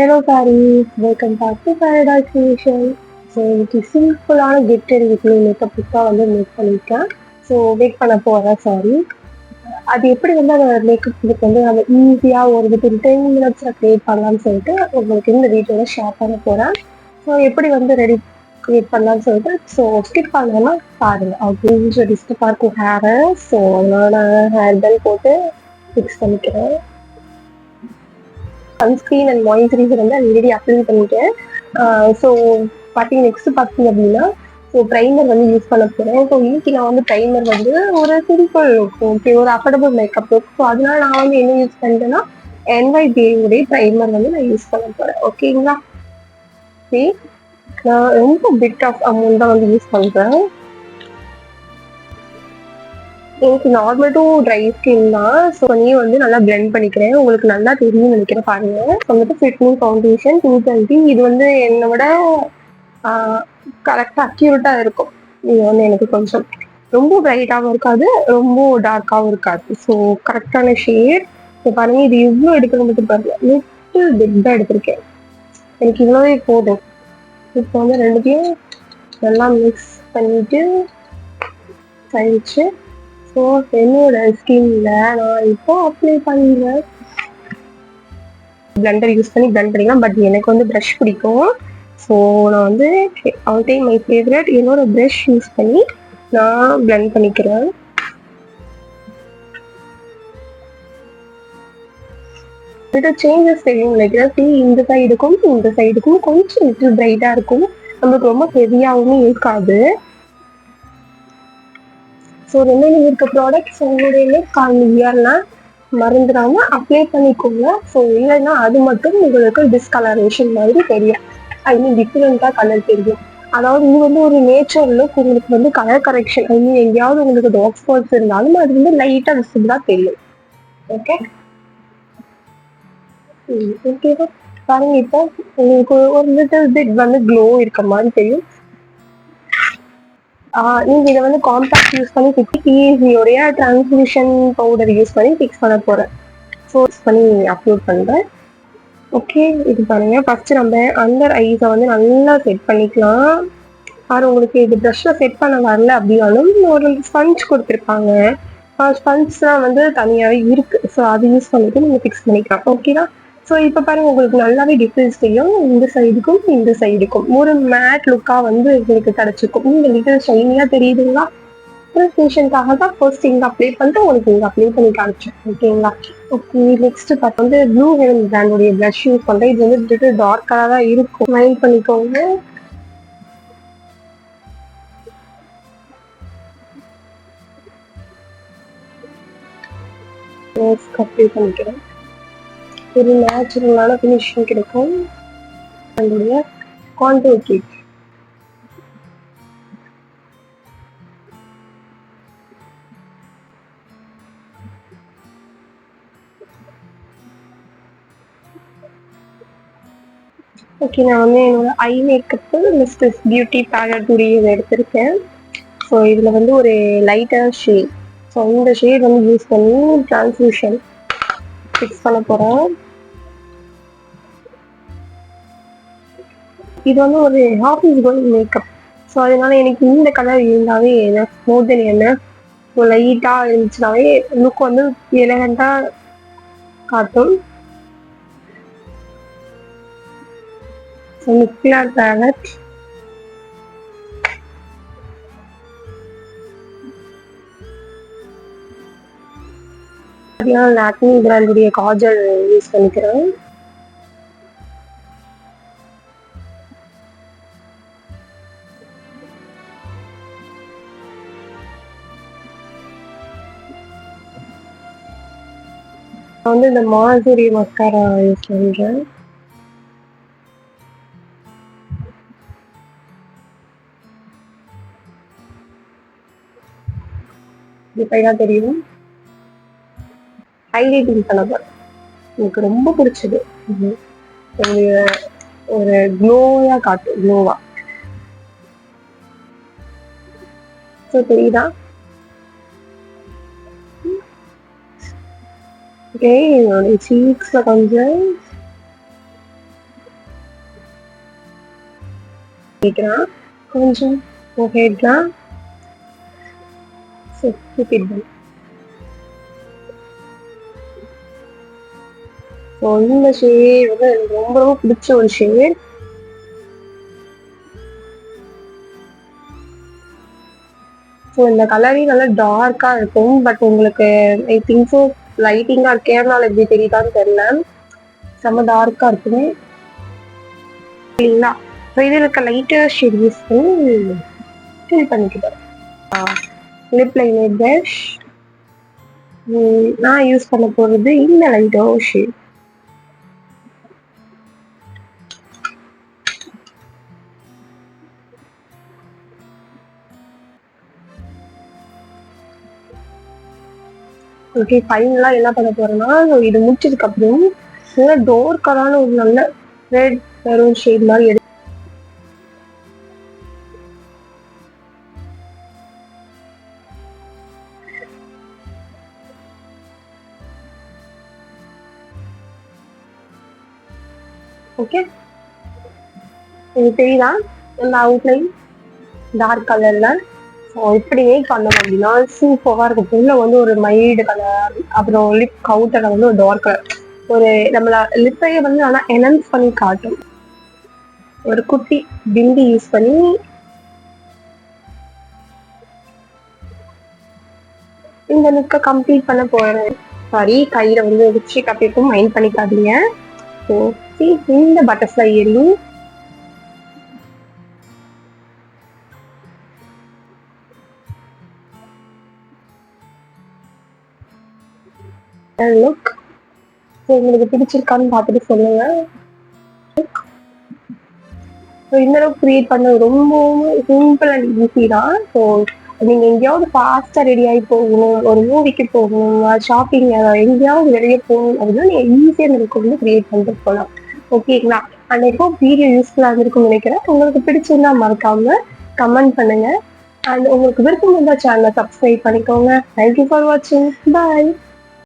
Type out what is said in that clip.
Hello Paris, welcome back to Paradise Creation. So இன்னைக்கு சிம்பிளான get ready with me makeup லுக்காக வந்து make பண்ணியிருக்கேன். ஸோ மேக் பண்ண போகிறேன் சாரி. அது எப்படி வந்து அந்த மேக்கப் லுக் வந்து நம்ம ஈஸியாக ஒரு வித்தின் 10 மினிட்ஸில் க்ரியேட் பண்ணலாம்னு சொல்லிட்டு உங்களுக்கு இந்த வீடியோவில் ஷேர் பண்ண போகிறேன். ஸோ எப்படி வந்து ரெடி க்ரியேட் பண்ணலாம்னு சொல்லிட்டு ஸோ ஸ்கிப் பண்ணலன்னா பாருங்கள். கொஞ்சம் டிஸ்டர்பாக இருக்கும் ஹேரை. ஸோ அதனால நான் ஹேர் பெல் போட்டு ஃபிக்ஸ் பண்ணிக்கிறேன். சன்ஸ்க்ரீன் அண்ட் மாய்ஸ்சரைசர் வந்து ஆல்ரெடி அப்ளை பண்ணிட்டேன். ஸோ நெக்ஸ்ட் பார்த்தீங்க அப்படின்னா ஸோ ப்ரைமர் வந்து யூஸ் பண்ண போகிறேன். ஸோ இன்னைக்கு நான் வந்து ப்ரைமர் வந்து ஒரு சிம்பிள் ஓகே ஒரு அஃபோர்டபுள் மேக்கப் லுக். ஸோ அதனால நான் வந்து என்ன யூஸ் பண்ணிட்டேன்னா NYBUடைய ப்ரைமர் வந்து நான் யூஸ் பண்ண போகிறேன். ஓகேங்களா? சரி, நான் ரொம்ப பிட் ஆஃப் அமௌண்ட் தான் வந்து யூஸ் பண்ணுறேன். எனக்கு நார்மல் டு ட்ரை ஸ்கின் தான். ஸோ நீ வந்து நல்லா பிளெண்ட் பண்ணிக்கிறேன். உங்களுக்கு நல்லா தெரியும் நினைக்கிறேன். பாருங்க வந்துட்டு ஃபிட்மிங் ஃபவுண்டேஷன் 220. இது வந்து என்னோட கரெக்டாக அக்யூரேட்டாக இருக்கும். இது வந்து எனக்கு கொஞ்சம் ரொம்ப பிரைட்டாகவும் இருக்காது, ரொம்ப டார்க்காகவும் இருக்காது. ஸோ கரெக்டான ஷேட். இப்போ பாருங்க, இது இவ்வளோ எடுக்கிறது பாருங்க, லிட்டில் பிட் தான் எடுத்திருக்கேன். எனக்கு இவ்வளோவே போதும். இப்போ வந்து ரெண்டுத்தையும் நல்லா மிக்ஸ் பண்ணிட்டு கழிச்சு ஸோ என்னோட ஸ்கின்ல நான் இப்போ அப்ளை பண்ணுறேன். பிளெண்டர் யூஸ் பண்ணி பிளெண்ட் பண்ணிக்கலாம். பட் எனக்கு வந்து ப்ரஷ் பிடிக்கும். ஸோ நான் வந்து ஆல் டைம் மை ஃபேவரட் என்னோட ப்ரஷ் யூஸ் பண்ணி நான் பிளெண்ட் பண்ணிக்கிறேன். சேஞ்சஸ் தெரியும் நினைக்கிறேன். இந்த சைடுக்கும் இந்த சைடுக்கும் கொஞ்சம் லிட்டில் பிரைட்டாக இருக்கும். நம்மளுக்கு ரொம்ப ஹெவியாகவும் இருக்காது. ஸோ ரெண்டு இருக்க ப்ராடக்ட்ஸ் உங்களுடைய காலியானா மறந்துடாம அப்ளை பண்ணிக்கோங்க. ஸோ இல்லைன்னா அது மட்டும் உங்களுக்கு டிஸ்கலரேஷன் மாதிரி தெரியும். ஐ மீன் டிஃப்ரெண்ட்டாக கலர் தெரியும். அதாவது இது வந்து ஒரு நேச்சர் லுக். உங்களுக்கு வந்து கலர் கரெக்ஷன் ஐ மீன் எங்கேயாவது உங்களுக்கு டார்க் ஸ்பாட்ஸ் இருந்தாலும் அது வந்து லைட்டாக விசிபிளாக தெரியும். ஓகே ஓகேவா? பாருங்க, இப்போ உங்களுக்கு ஒரு லிட்டில் பிட் வந்து க்ளோ இருக்க மாதிரி தெரியும். நீங்க இதை வந்து காம்பேக்ட் யூஸ் பண்ணி பிஎஸ்சியோடைய டிரான்ஸ்மிஷன் பவுடர் யூஸ் பண்ணி ஃபிக்ஸ் பண்ண போறேன். ஃபோர்ஸ் பண்ணி அப்லோட் பண்றேன். ஓகே, இது பாருங்க. ஃபர்ஸ்ட் நம்ம அண்டர் ஐஸை வந்து நல்லா செட் பண்ணிக்கலாம். உங்களுக்கு இது ப்ரஷ்ல செட் பண்ண வரல அப்படின்னாலும் ஒரு ஸ்பஞ்ச் கொடுத்துருப்பாங்க. ஸ்பஞ்ச்லாம் வந்து தனியாகவே இருக்கு. ஸோ அது யூஸ் பண்ணிட்டு நீங்க ஃபிக்ஸ் பண்ணிக்கலாம். ஓகேவா? ஸோ இப்போ பாருங்க, உங்களுக்கு நல்லாவே டிஃப்ரென்ஸ் தெரியும். இந்த சைடுக்கும் இந்த சைடுக்கும் ஒரு மேட் லுக்காக வந்து உங்களுக்கு கிடைச்சிருக்கும். நீங்க லிட்டில் ஷைனியா தெரியுதுங்களா? ப்ரெசன்டேஷனுக்காக தான் ஃபர்ஸ்ட் இங்கே அப்ளை பண்ணிட்டு உங்களுக்கு இங்கே அப்ளை பண்ணி காமிச்சேன். ஓகேங்களா? ஓகே, நெக்ஸ்ட் பார்த்து வந்து ப்ளூ ஹெவன் பிராண்டோடைய ப்ளஷ் யூஸ் பண்ணுறேன். இது வந்து லிட்டில் டார்க்காக தான் இருக்கும். மைண்ட் பண்ணிக்கோங்க. அப்ளை பண்ணிக்கிறேன். ஒரு நேச்சுரலான ஃபினிஷிங் கிடைக்கும். அதனுடைய கான்டூர் கிட் ஓகே, நான் வந்து என்னோட ஐ மேக்கப்பு மிஸ்டர்ஸ் பியூட்டி பேலட்டுடைய இதை எடுத்திருக்கேன். ஸோ இதில் வந்து ஒரு லைட்டான ஷேட். ஸோ இந்த ஷேட் வந்து யூஸ் பண்ணி டிரான்ஸ்மிஷன் ஃபிக்ஸ் பண்ண போகிறேன். இது வந்து ஒரு ஆஃபீஸ் கோயிங் மேக்கப். ஸோ அதனால எனக்கு இந்த கலர் இருந்தாவே என்ன மோர் தென் என்ன ஸோ லைட்டாக இருந்துச்சுனாவே லுக் வந்து எலகண்டாக காட்டும். ஸோ நிக்லர் பேலட் லாக்மி பிராண்டுடைய காஜல் யூஸ் பண்ணிக்கிறேன். நான் வந்து இந்த மாசூரி மஸ்காரா யூஸ் பண்ணுறேன். இப்போ தெரியும். ஹைலைட்டிங் பண்ண போகிறேன். எனக்கு ரொம்ப பிடிச்சது. ஒரு க்ளோவா காட்டும். க்ளோவா ஸோ தெரியுதா? ஓகே, என்னோட சீக்ஸில் கொஞ்சம் கேட்குறான் கொஞ்சம் ஹெட்லாம் கூப்பிடுவேன். ஸோ இந்த ஷேட் வந்து எனக்கு ரொம்ப ரொம்ப பிடிச்ச ஒரு ஷேட். ஸோ இந்த கலரே நல்லா டார்க்காக இருக்கும். பட் உங்களுக்கு ஐ திங்க் ஸோ லைட்டிங்காக கேமராவில் எப்படி தெரியுதான்னு தெரியல. செம்ம டார்க்காக இருக்குமே இல்லைங்களா. ஸோ இதில் இருக்க லைட்டர் ஷேட் யூஸ் பண்ணி ஃபில் பண்ணிக்கிட்டேன். லிப் லைனர் ப்ரஷ் நான் யூஸ் பண்ண போகிறது இந்த லைட்டர் ஷேட். ஓகே, ஃபைனலாக என்ன பண்ண போறேன்னா இது முடிச்சதுக்கு அப்புறம் நல்ல டார்க்கான ஒரு நல்ல ரெட் மெரூன் ஷேட் மாதிரி எடுத்து ஓகே. இது தெரியுதா இந்த அவுட்லைன் டார்க் கலர்ல. ஸோ இப்படி மேக் பண்ணோம் அப்படின்னா சூப்பராக இருக்கும். உள்ள வந்து ஒரு மைல்டு கலர், அப்புறம் லிப் கவுட்டரை வந்து ஒரு டார்க் கலர், ஒரு நம்மள லிப்பையே வந்து நல்லா என்ஹான்ஸ் பண்ணி காட்டும். ஒரு குட்டி பிந்தி யூஸ் பண்ணி இந்த லுக்கை கம்ப்ளீட் பண்ண போறேன். சாரி, கையில வந்து வச்சு கப்பிக்கும் மைண்ட் பண்ணிக்காதீங்க. ஸோ இந்த பட்டர்ஃப்ளை இயரிங் லுக். ஸோ உங்களுக்கு பிடிச்சிருக்கான்னு பார்த்துட்டு சொல்லுங்க. ஸோ இந்த அளவுக்கு கிரியேட் பண்ண ரொம்பவும் சிம்பிள் அண்ட் ஈஸி தான். ஸோ நீங்க எங்கேயாவது ஃபாஸ்டா ரெடி ஆகி போகணும், ஒரு மூவிக்கு போகணும், ஷாப்பிங் எங்கேயாவது வெளியே போகணும் அப்படின்னா நீங்க ஈஸியா இந்த லுக் வந்து கிரியேட் பண்ணிட்டு போகலாம். ஓகேங்களா. அண்ட் இப்போ வீடியோ யூஸ்ஃபுல்லா இருந்திருக்கும்னு நினைக்கிறேன். உங்களுக்கு பிடிச்சிருந்தா மறக்காம கமெண்ட் பண்ணுங்க. அண்ட் உங்களுக்கு விருப்பம் இருந்தால் சேனலை சப்ஸ்கிரைப் பண்ணிக்கோங்க. தேங்க்யூ ஃபார் வாட்சிங். பாய்.